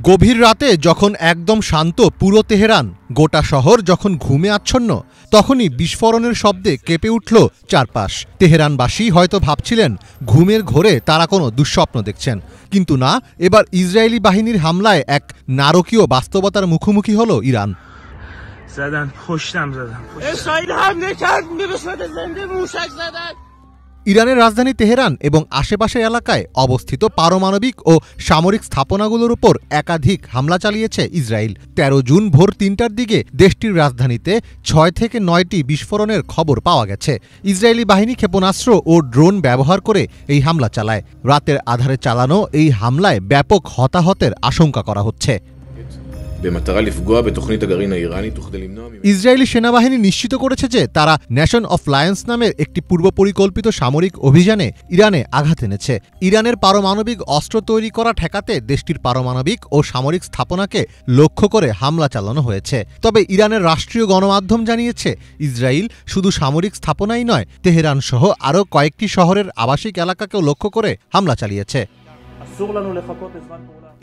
গভীর রাতে যখন একদম শান্ত পুরো তেহরান, গোটা শহর যখন ঘুমে আচ্ছন্ন, তখনই বিস্ফোরণের শব্দে কেঁপে উঠল চারপাশ। তেহরানবাসী হয়তো ভাবছিলেন ঘুমের ঘোরে তারা কোনো দুঃস্বপ্ন দেখছেন, কিন্তু না, এবার ইসরায়েলি বাহিনীর হামলায় এক নারকীয় বাস্তবতার মুখোমুখি হল ইরান। ইরানের রাজধানী তেহরান এবং আশেপাশের এলাকায় অবস্থিত পারমাণবিক ও সামরিক স্থাপনাগুলোর উপর একাধিক হামলা চালিয়েছে ইসরায়েল। ১৩ জুন ভোর ৩টার দিকে দেশটির রাজধানীতে ৬ থেকে ৯টি বিস্ফোরণের খবর পাওয়া গেছে। ইসরায়েলি বাহিনী ক্ষেপণাস্ত্র ও ড্রোন ব্যবহার করে এই হামলা চালায়। রাতের আধারে চালানো এই হামলায় ব্যাপক হতাহতের আশঙ্কা করা হচ্ছে। ইসরায়েলি সেনাবাহিনী নিশ্চিত করেছে যে তারা নেশন অফ লায়ন্স নামের একটি পূর্ব পরিকল্পিত সামরিক অভিযানে ইরানে আঘাত এনেছে। ইরানের পারমাণবিক অস্ত্র তৈরি করা ঠেকাতে দেশটির পারমাণবিক ও সামরিক স্থাপনাকে লক্ষ্য করে হামলা চালানো হয়েছে। তবে ইরানের রাষ্ট্রীয় গণমাধ্যম জানিয়েছে ইসরায়েল শুধু সামরিক স্থাপনাই নয়, তেহরান সহ আরও কয়েকটি শহরের আবাসিক এলাকাকেও লক্ষ্য করে হামলা চালিয়েছে।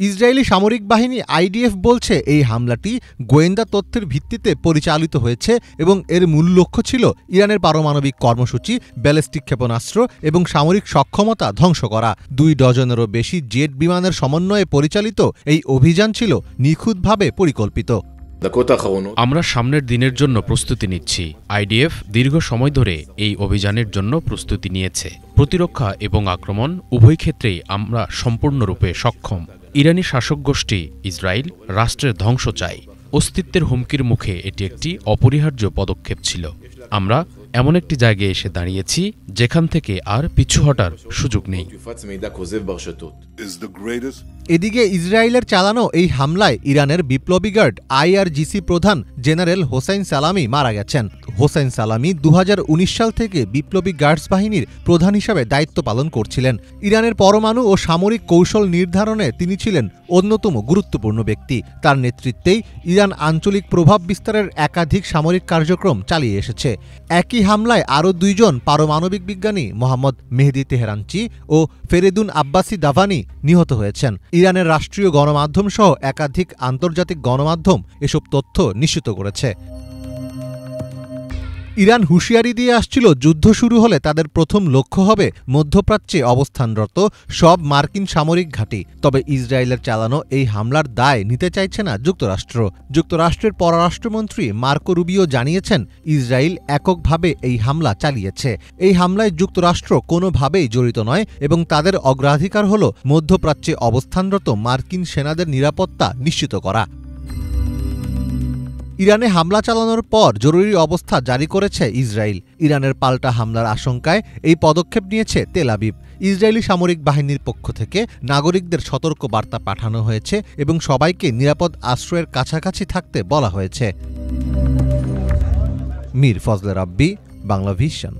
ইসরায়েলি সামরিক বাহিনী আইডিএফ বলছে এই হামলাটি গোয়েন্দা তথ্যের ভিত্তিতে পরিচালিত হয়েছে এবং এর মূল লক্ষ্য ছিল ইরানের পারমাণবিক কর্মসূচি, ব্যালিস্টিক ক্ষেপণাস্ত্র এবং সামরিক সক্ষমতা ধ্বংস করা। ২ ডজনেরও বেশি জেট বিমানের সমন্বয়ে পরিচালিত এই অভিযান ছিল নিখুঁতভাবে পরিকল্পিত। আমরা সামনের দিনের জন্য প্রস্তুতি নিচ্ছি। আইডিএফ দীর্ঘ সময় ধরে এই অভিযানের জন্য প্রস্তুতি নিয়েছে। প্রতিরক্ষা এবং আক্রমণ উভয় ক্ষেত্রেই আমরা সম্পূর্ণরূপে সক্ষম। ইরানি শাসক গোষ্ঠী ইসরায়েল রাষ্ট্রের ধ্বংস চায়। অস্তিত্বের হুমকির মুখে এটি একটি অপরিহার্য পদক্ষেপ ছিল। আমরা এমন একটি জায়গায় এসে দাঁড়িয়েছি যেখান থেকে আর পিছু হটার সুযোগ নেই। এদিকে ইসরায়েলের চালানো এই হামলায় ইরানের বিপ্লবী গার্ড IRGC প্রধান জেনারেল হোসাইন সালামি মারা গেছেন। হোসাইন সালামি ২০১৯ সাল থেকে বিপ্লবী গার্ডস বাহিনীর প্রধান হিসাবে দায়িত্ব পালন করছিলেন। ইরানের পরমাণু ও সামরিক কৌশল নির্ধারণে তিনি ছিলেন অন্যতম গুরুত্বপূর্ণ ব্যক্তি। তার নেতৃত্বেই ইরান আঞ্চলিক প্রভাব বিস্তারের একাধিক সামরিক কার্যক্রম চালিয়ে এসেছে। একই হামলায় আরও ২ জন পারমাণবিক বিজ্ঞানী মোহাম্মদ মেহেদি তেহরানচি ও ফেরেদুন আব্বাসি দাভানি নিহত হয়েছেন। ইরানের রাষ্ট্রীয় গণমাধ্যম সহ একাধিক আন্তর্জাতিক গণমাধ্যম এসব তথ্য নিশ্চিত করেছে। ইরান হুঁশিয়ারি দিয়ে আসছিল যুদ্ধ শুরু হলে তাদের প্রথম লক্ষ্য হবে মধ্যপ্রাচ্যে অবস্থানরত সব মার্কিন সামরিক ঘাঁটি। তবে ইসরায়েলের চালানো এই হামলার দায় নিতে চাইছে না যুক্তরাষ্ট্র। যুক্তরাষ্ট্রের পররাষ্ট্রমন্ত্রী মার্কো রুবিও জানিয়েছেন ইসরায়েল এককভাবে এই হামলা চালিয়েছে। এই হামলায় যুক্তরাষ্ট্র কোনোভাবেই জড়িত নয় এবং তাদের অগ্রাধিকার হল মধ্যপ্রাচ্যে অবস্থানরত মার্কিন সেনাদের নিরাপত্তা নিশ্চিত করা। ইরানে হামলা চালানোর পর জরুরি অবস্থা জারি করেছে ইসরায়েল। ইরানের পাল্টা হামলার আশঙ্কায় এই পদক্ষেপ নিয়েছে তেল আবিব। ইসরায়েলি সামরিক বাহিনীর পক্ষ থেকে নাগরিকদের সতর্ক বার্তা পাঠানো হয়েছে এবং সবাইকে নিরাপদ আশ্রয়ের কাছাকাছি থাকতে বলা হয়েছে। মীর ফজলে রাব্বি, বাংলা ভিশন।